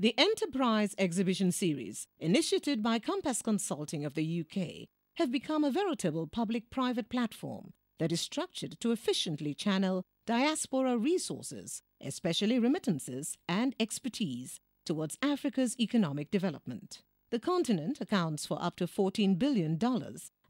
The Enterprise Exhibition Series, initiated by Compass Consulting of the UK, have become a veritable public-private platform that is structured to efficiently channel diaspora resources, especially remittances and expertise, towards Africa's economic development. The continent accounts for up to $14 billion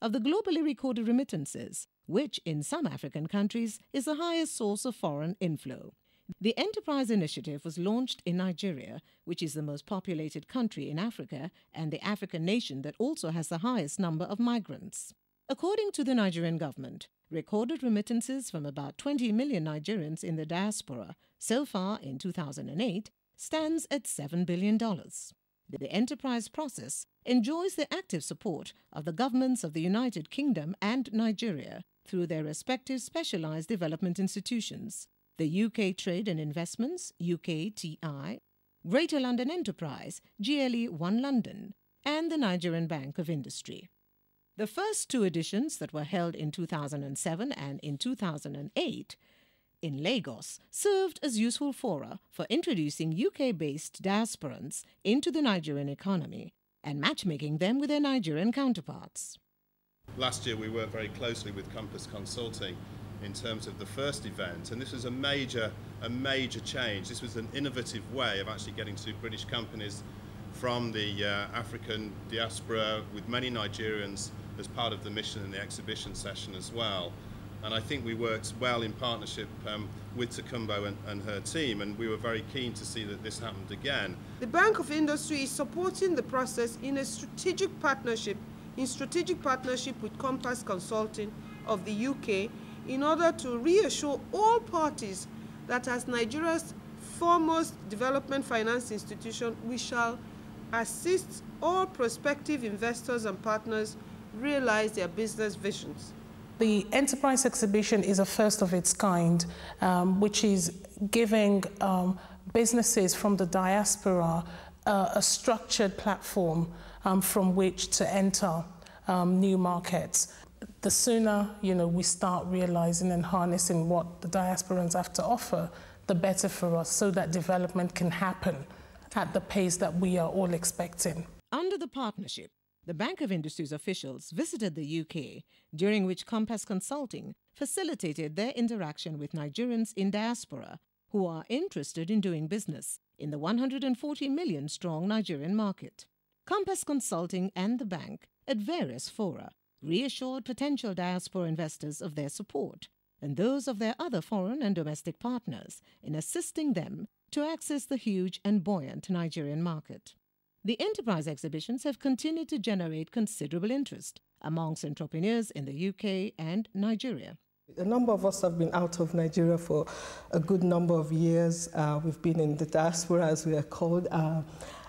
of the globally recorded remittances, which in some African countries is the highest source of foreign inflow. The Enterprise Initiative was launched in Nigeria, which is the most populated country in Africa and the African nation that also has the highest number of migrants. According to the Nigerian government, recorded remittances from about 20 million Nigerians in the diaspora so far in 2008 stands at $7 billion. The enterprise process enjoys the active support of the governments of the United Kingdom and Nigeria through their respective specialized development institutions, the UK Trade and Investments, UKTI, Greater London Enterprise, GLE 1 London, and the Nigerian Bank of Industry. The first two editions that were held in 2007 and in 2008 in Lagos served as useful fora for introducing UK-based diasporans into the Nigerian economy and matchmaking them with their Nigerian counterparts. Last year we worked very closely with Compass Consulting in terms of the first event, and this was a major change. This was an innovative way of actually getting to British companies from the African diaspora, with many Nigerians as part of the mission in the exhibition session as well. And I think we worked well in partnership with Takumbo and her team, and we were very keen to see that this happened again. The Bank of Industry is supporting the process in a strategic partnership with Compass Consulting of the UK, in order to reassure all parties that as Nigeria's foremost development finance institution, we shall assist all prospective investors and partners realize their business visions. The Enterprise Exhibition is a first of its kind, which is giving businesses from the diaspora a structured platform from which to enter new markets. The sooner we start realizing and harnessing what the diasporans have to offer, the better for us, so that development can happen at the pace that we are all expecting. Under the partnership, the Bank of Industry's officials visited the UK, during which Compass Consulting facilitated their interaction with Nigerians in diaspora who are interested in doing business in the 140 million strong Nigerian market. Compass Consulting and the bank, at various fora, reassured potential diaspora investors of their support and those of their other foreign and domestic partners in assisting them to access the huge and buoyant Nigerian market. The enterprise exhibitions have continued to generate considerable interest amongst entrepreneurs in the UK and Nigeria. A number of us have been out of Nigeria for a good number of years. We've been in the diaspora, as we are called,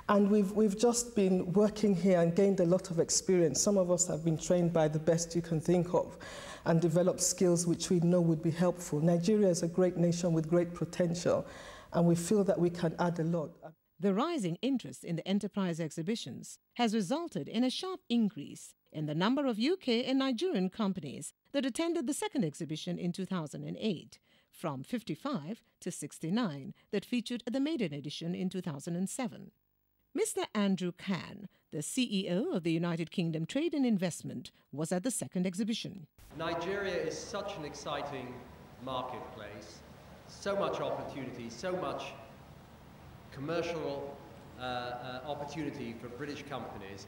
and we've just been working here and gained a lot of experience. Some of us have been trained by the best you can think of and developed skills which we know would be helpful. Nigeria is a great nation with great potential, and we feel that we can add a lot. The rising interest in the enterprise exhibitions has resulted in a sharp increase in the number of UK and Nigerian companies that attended the second exhibition in 2008, from 55 to 69 that featured at the maiden edition in 2007. Mr. Andrew Khan, the CEO of the United Kingdom Trade and Investment, was at the second exhibition. Nigeria is such an exciting marketplace, so much opportunity, so much commercial opportunity for British companies.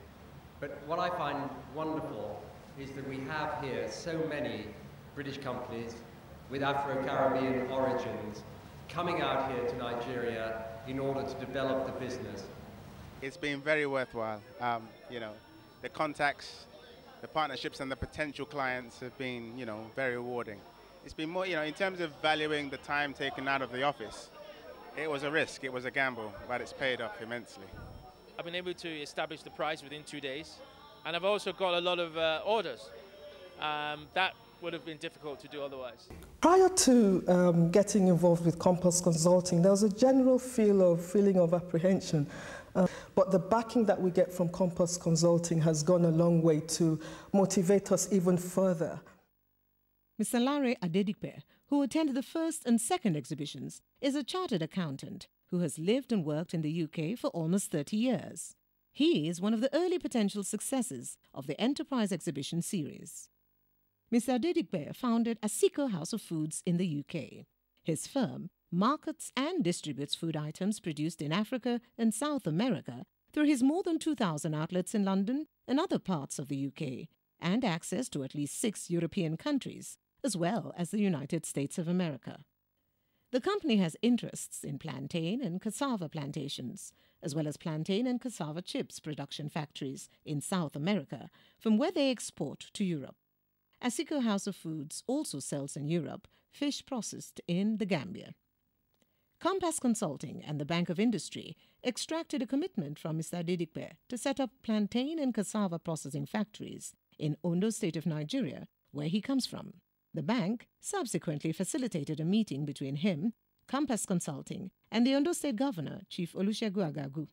But what I find wonderful is that we have here so many British companies with Afro-Caribbean origins coming out here to Nigeria in order to develop the business. It's been very worthwhile. The contacts, the partnerships and the potential clients have been, very rewarding. It's been more, in terms of valuing the time taken out of the office, it was a risk, it was a gamble, but it's paid off immensely. I've been able to establish the price within 2 days, and I've also got a lot of orders. That would have been difficult to do otherwise. Prior to getting involved with Compass Consulting, there was a general feeling of apprehension. But the backing that we get from Compass Consulting has gone a long way to motivate us even further. Mr. Larry Adedipe, who attended the first and second exhibitions, is a chartered accountant who has lived and worked in the UK for almost 30 years. He is one of the early potential successes of the Enterprise Exhibition series. Mr. Adedipe founded Asiko House of Foods in the UK. His firm markets and distributes food items produced in Africa and South America through his more than 2,000 outlets in London and other parts of the UK, and access to at least 6 European countries, as well as the United States of America. The company has interests in plantain and cassava plantations, as well as plantain and cassava chips production factories in South America, from where they export to Europe. Asiko House of Foods also sells in Europe fish processed in the Gambia. Compass Consulting and the Bank of Industry extracted a commitment from Mr. Adedipe to set up plantain and cassava processing factories in Ondo State of Nigeria, where he comes from. The bank subsequently facilitated a meeting between him, Compass Consulting, and the Ondo State Governor, Chief Olusegun Agagu.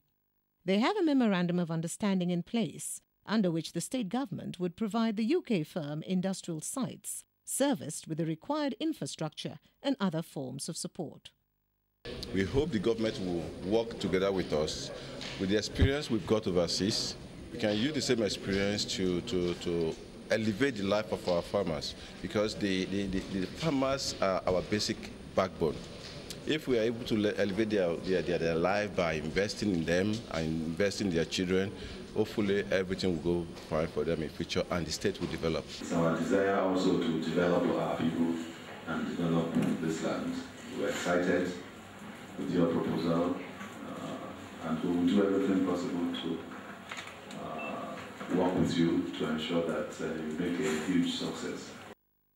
They have a memorandum of understanding in place, under which the state government would provide the UK firm industrial sites, serviced with the required infrastructure and other forms of support. We hope the government will work together with us. With the experience we've got overseas, we can use the same experience to elevate the life of our farmers, because the farmers are our basic backbone. If we are able to elevate their life by investing in them and investing in their children, hopefully everything will go fine for them in future and the state will develop. It's our desire also to develop our people and develop this land. We're excited with your proposal, and we will do everything possible to work with you to ensure that you make a huge success.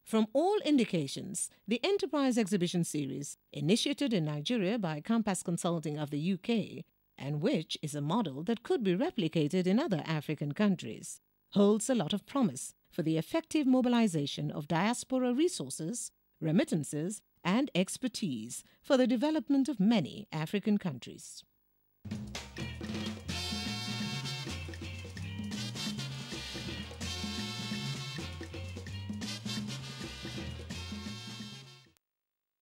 From all indications, the Enterprise Exhibition Series, initiated in Nigeria by Compass Consulting of the UK, and which is a model that could be replicated in other African countries, holds a lot of promise for the effective mobilization of diaspora resources, remittances, and expertise for the development of many African countries.